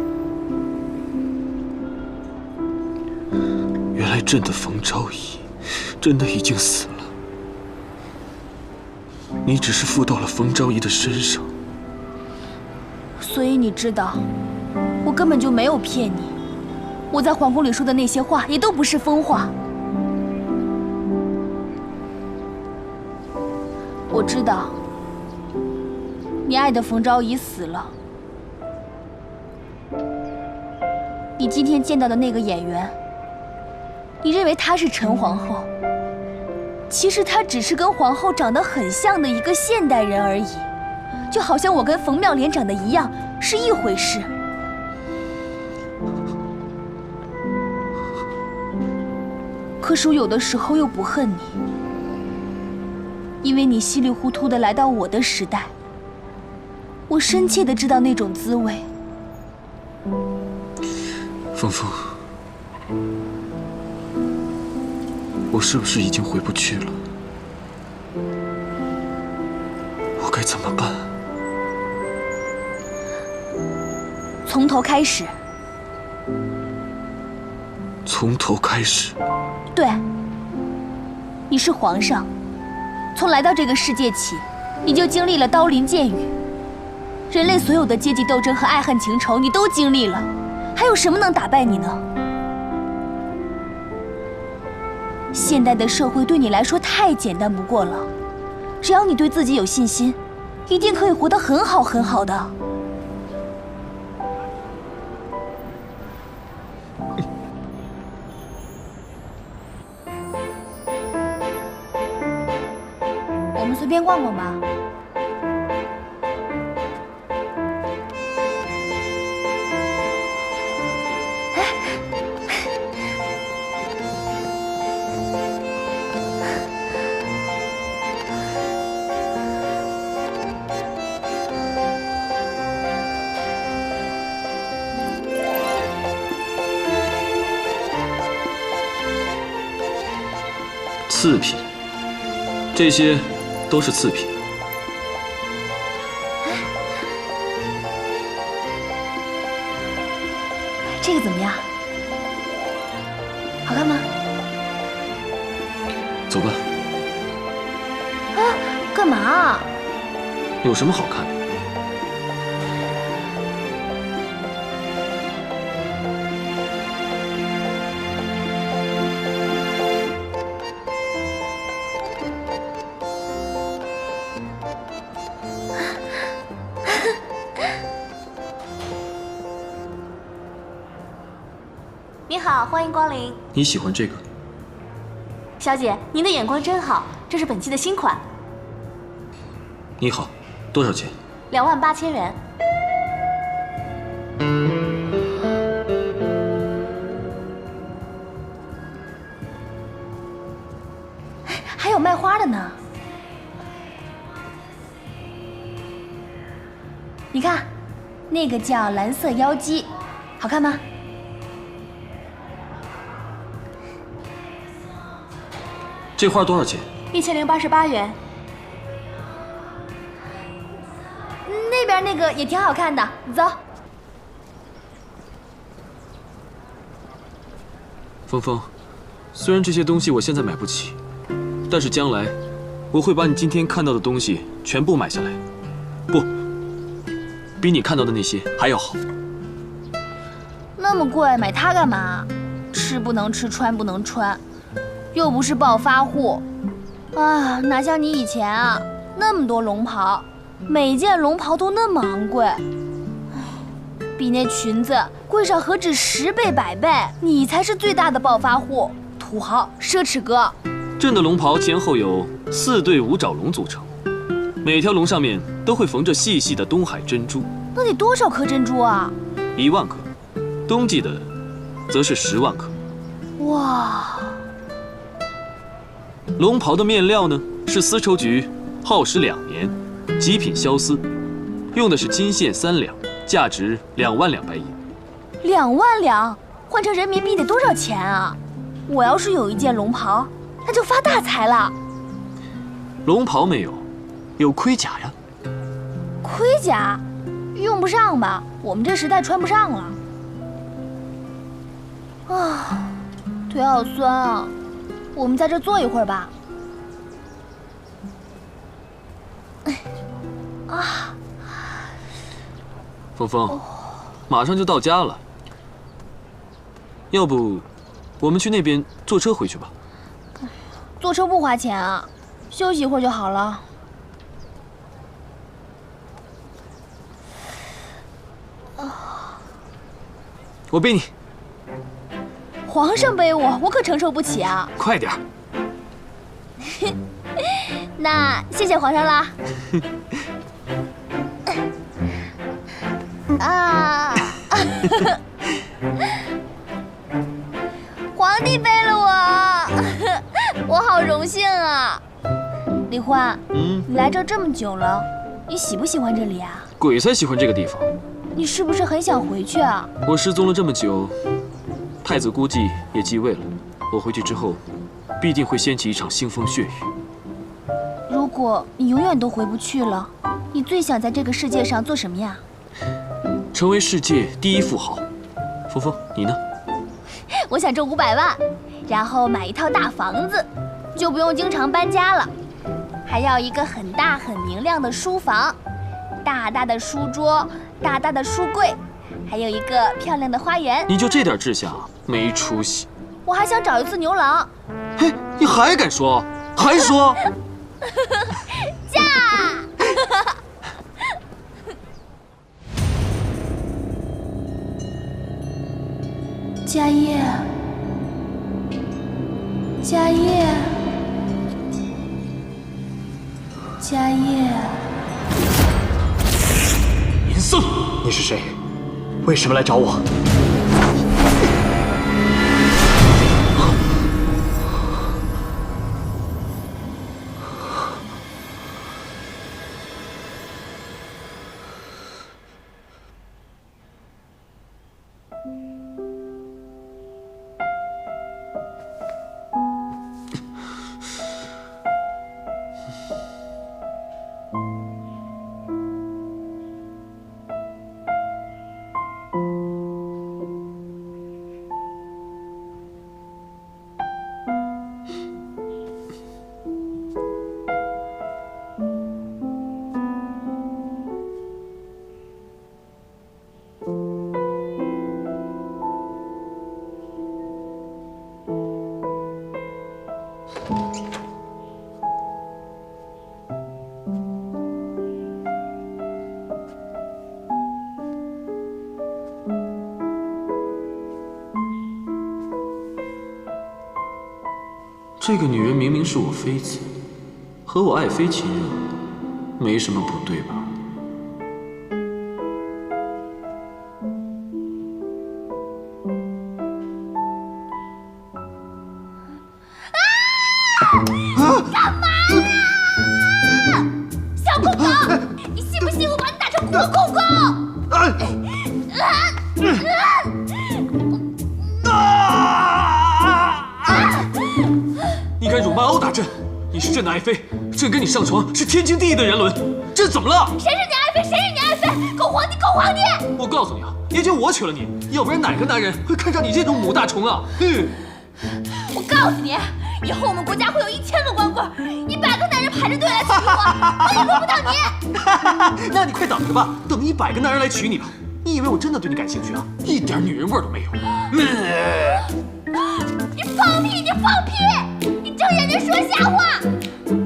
原来朕的冯昭仪真的已经死了，你只是附到了冯昭仪的身上。所以你知道，我根本就没有骗你，我在皇宫里说的那些话也都不是疯话。我知道，你爱的冯昭仪死了。你今天见到的那个演员，你认为她是陈皇后，其实她只是跟皇后长得很像的一个现代人而已，就好像我跟冯妙莲长得一样，是一回事。可是我有的时候又不恨你，因为你稀里糊涂的来到我的时代，我深切的知道那种滋味。峰峰，我是不是已经回不去了？我该怎么办？从头开始。从头开始。对，你是皇上，从来到这个世界起，你就经历了刀林剑雨，人类所有的阶级斗争和爱恨情仇，你都经历了，还有什么能打败你呢？现代的社会对你来说太简单不过了，只要你对自己有信心，一定可以活得很好很好的。我们随便逛逛吧。次品，这些都是次品。这个怎么样？好看吗？走吧。啊，干嘛？有什么好看的？你好，欢迎光临。你喜欢这个？小姐，您的眼光真好，这是本期的新款你好，多少钱，28000元。还有卖花的呢，你看，那个叫蓝色妖姬，好看吗？这花多少钱1088元。那边那个也挺好看的，走。峰峰，虽然这些东西我现在买不起，但是将来我会把你今天看到的东西全部买下来，不，比你看到的那些还要好。那么贵，买它干嘛？吃不能吃，穿不能穿，又不是暴发户，啊，哪像你以前啊，那么多龙袍，每件龙袍都那么昂贵，比那裙子贵上何止10倍100倍，你才是最大的暴发户、土豪、奢侈哥。朕的龙袍前后有4对5爪龙组成，每条龙上面都会缝着细细的东海珍珠。那得多少颗珍珠啊？1万颗，冬季的则是10万颗。哇！龙袍的面料呢是丝绸菊，耗时2年，极品绡丝，用的是金线3两，价值2万两白银。2万两，换成人民币得多少钱啊？我要是有一件龙袍，那就发大财了。龙袍没有，有盔甲呀。盔甲用不上吧？我们这时代穿不上了。啊，腿好酸啊！我们在这坐一会儿吧。啊，峰峰，马上就到家了，要不我们去那边坐车回去吧？坐车不花钱啊，休息一会儿就好了。我背你。皇上背我，我可承受不起啊！快点。那谢谢皇上啦。啊！皇帝背了我，我好荣幸啊！李欢，你来这儿这么久了，你喜不喜欢这里啊？鬼才喜欢这个地方。你是不是很想回去啊？我失踪了这么久，太子估计也继位了。我回去之后，必定会掀起一场腥风血雨。如果你永远都回不去了，你最想在这个世界上做什么呀？成为世界第1富豪。峰峰，你呢？我想挣500万，然后买一套大房子，就不用经常搬家了。还要一个很大很明亮的书房，大大的书桌，大大的书柜，还有一个漂亮的花园。你就这点志向，没出息。我还想找一次牛郎。嘿，你还敢说？还说？嫁！家业，家业，家业。银僧，你是谁？为什么来找我？这个女人明明是我妃子，和我爱妃亲热，没什么不对吧？干嘛呀？小公狗，你信不信我把你打成活公狗？你敢辱骂欧大朕？你是朕的爱妃，朕跟你上床是天经地义的人伦，朕怎么了？谁是你爱妃？谁是你爱妃？狗皇帝，狗皇帝！我告诉你啊，也就我娶了你，要不然哪个男人会看上你这种母大虫啊？我告诉你，以后我们国家会有1000个光棍，100个男人排着队来娶我，我也轮不到你。那你快等着吧，等100个男人来娶你吧。你以为我真的对你感兴趣啊？一点女人味都没有。你放屁！你放屁！你睁眼睛说瞎话！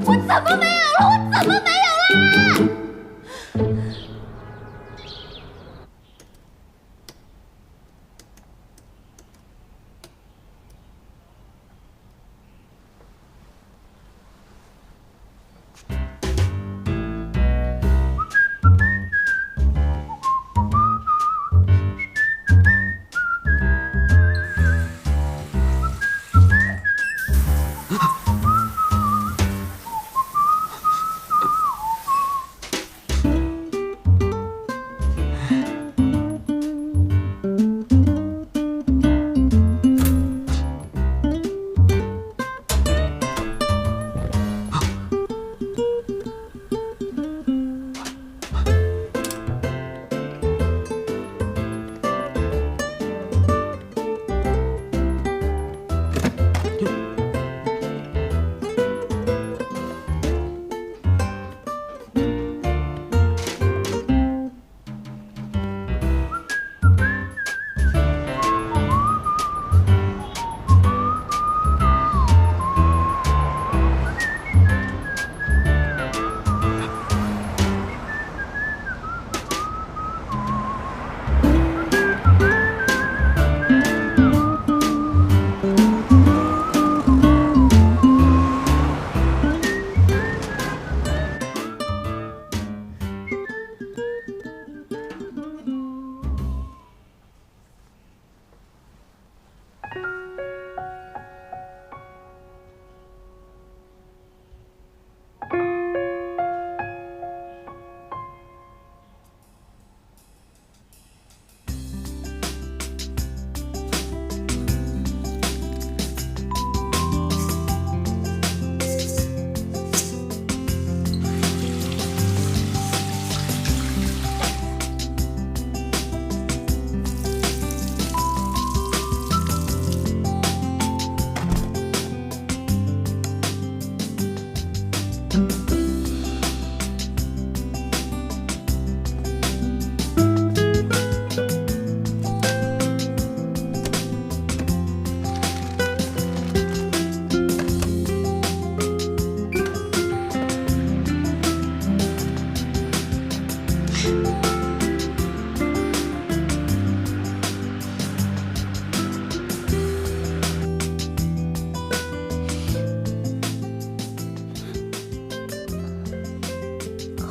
我怎么没有了？我怎么没有了？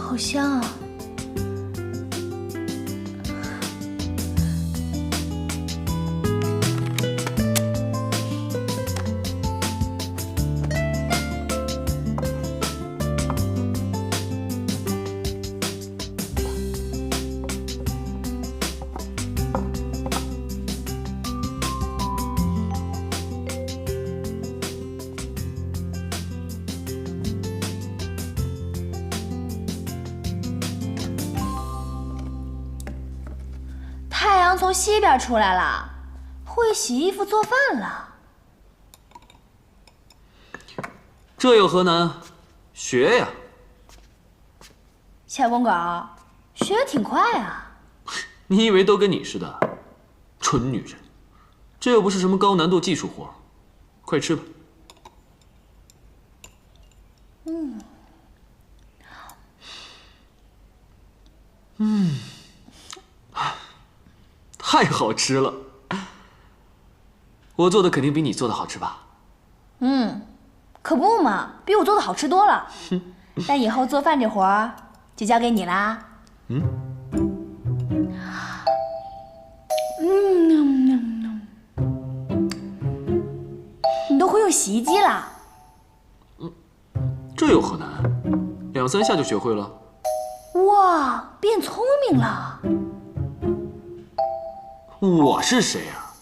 好香啊！太阳从西边出来了，会洗衣服做饭了。这有何难？学呀！小公狗，学得挺快啊。你以为都跟你似的？蠢女人，这又不是什么高难度技术活，快吃吧。太好吃了！我做的肯定比你做的好吃吧？可不嘛，比我做的好吃多了。但以后做饭这活儿就交给你啦。你都会用洗衣机啦？这有何难？2、3下就学会了。哇，变聪明了！我是谁啊？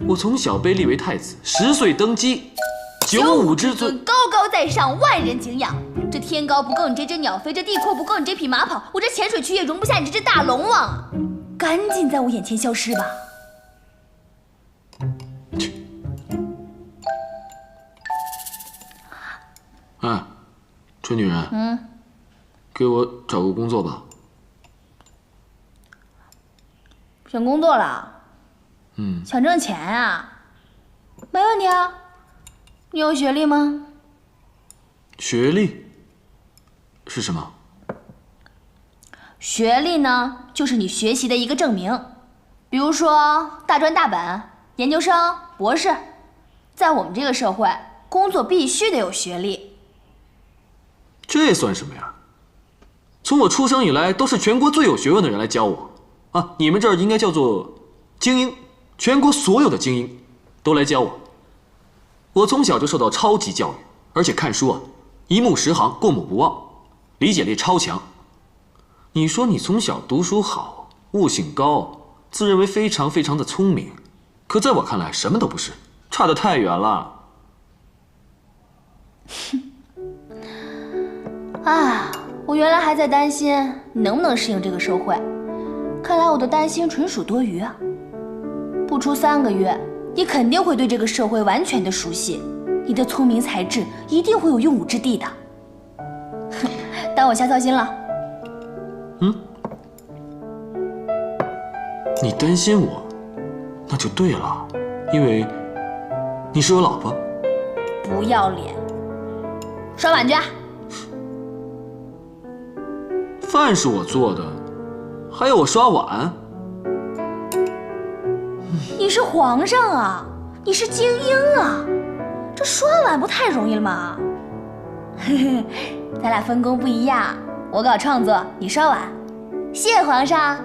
我从小被立为太子，10岁登基，9五之尊，高高在上，万人敬仰。这天高不够你这只鸟飞，这地阔不够你这匹马跑，我这浅水区也容不下你这只大龙王啊！赶紧在我眼前消失吧！哎，蠢女人，给我找个工作吧。选工作了？想挣钱啊？没问题啊。你有学历吗？学历是什么？学历呢，就是你学习的一个证明，比如说大专大本、研究生、博士。在我们这个社会，工作必须得有学历。这算什么呀？从我出生以来，都是全国最有学问的人来教我啊！你们这儿应该叫做精英，全国所有的精英都来教我。我从小就受到超级教育，而且看书啊，一目十行，过目不忘，理解力超强。你说你从小读书好，悟性高，自认为非常非常的聪明，可在我看来什么都不是，差得太远了。啊，我原来还在担心你能不能适应这个社会，看来我的担心纯属多余啊。不出3个月，你肯定会对这个社会完全的熟悉，你的聪明才智一定会有用武之地的。当我瞎操心了。你担心我，那就对了，因为你是我老婆。不要脸！刷碗去。饭是我做的，还要我刷碗？你是皇上啊，你是精英啊，这刷碗不太容易了吗？咱俩分工不一样，我搞创作，你刷碗。谢谢皇上。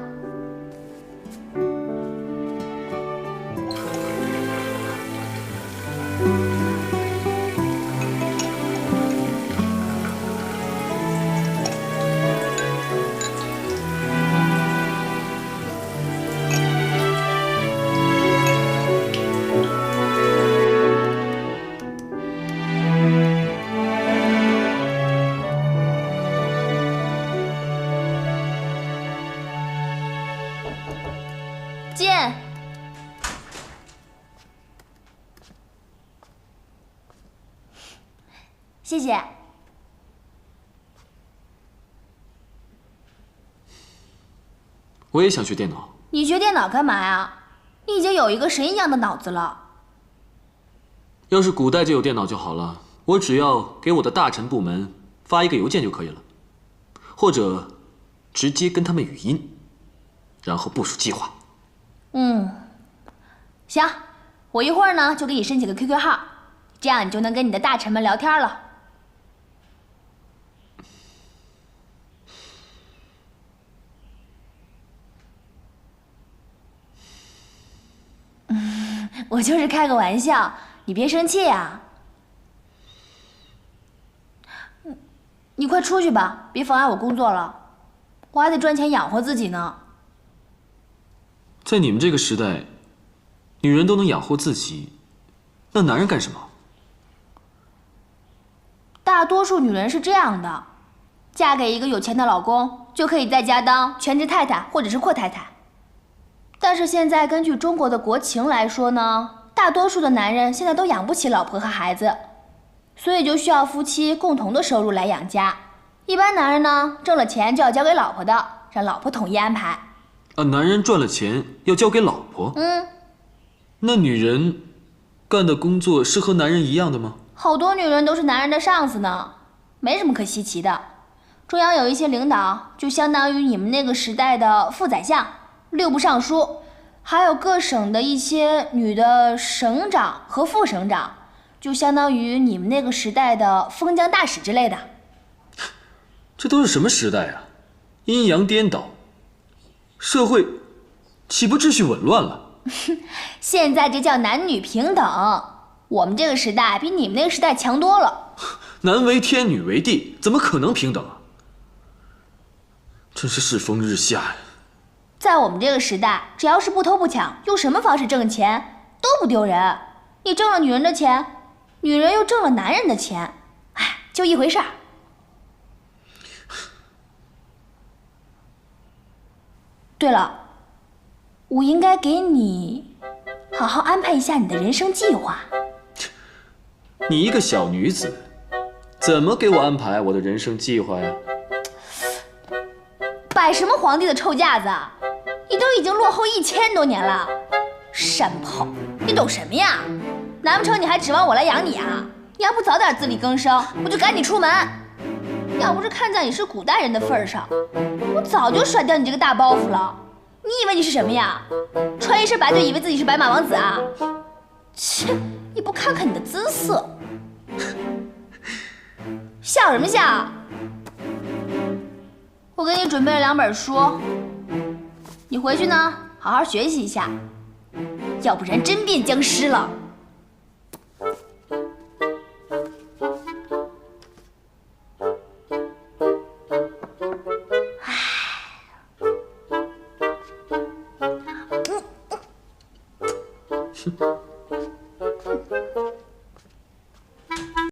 进。谢谢。我也想学电脑。你学电脑干嘛呀？你已经有一个神一样的脑子了。要是古代就有电脑就好了，我只要给我的大臣部门发一个邮件就可以了，或者直接跟他们语音，然后部署计划。行，我一会儿呢就给你申请个 QQ 号，这样你就能跟你的大臣们聊天了。我就是开个玩笑，你别生气呀。你快出去吧，别妨碍我工作了，我还得赚钱养活自己呢。在你们这个时代，女人都能养活自己，那男人干什么？大多数女人是这样的，嫁给一个有钱的老公，就可以在家当全职太太或者是阔太太。但是现在根据中国的国情来说呢，大多数的男人现在都养不起老婆和孩子，所以就需要夫妻共同的收入来养家。一般男人呢，挣了钱就要交给老婆的，让老婆统一安排。男人赚了钱要交给老婆？那女人干的工作是和男人一样的吗？好多女人都是男人的上司呢，没什么可稀奇的。中央有一些领导，就相当于你们那个时代的副宰相、6部尚书，还有各省的一些女的省长和副省长，就相当于你们那个时代的封疆大使之类的。这都是什么时代啊？阴阳颠倒，社会岂不秩序紊乱了？现在这叫男女平等，我们这个时代比你们那个时代强多了。男为天，女为地，怎么可能平等啊？真是世风日下呀！在我们这个时代，只要是不偷不抢，用什么方式挣钱都不丢人。你挣了女人的钱，女人又挣了男人的钱，哎，就一回事儿。对了，我应该给你好好安排一下你的人生计划。你一个小女子，怎么给我安排我的人生计划呀？摆什么皇帝的臭架子啊！你都已经落后1000多年了，山炮，你懂什么呀？难不成你还指望我来养你啊？你要不早点自力更生，我就赶你出门。要不是看在你是古代人的份上，我早就甩掉你这个大包袱了。你以为你是什么呀？穿一身白就以为自己是白马王子啊？切！你不看看你的姿色，笑什么笑？我给你准备了2本书，你回去呢好好学习一下，要不然真变僵尸了。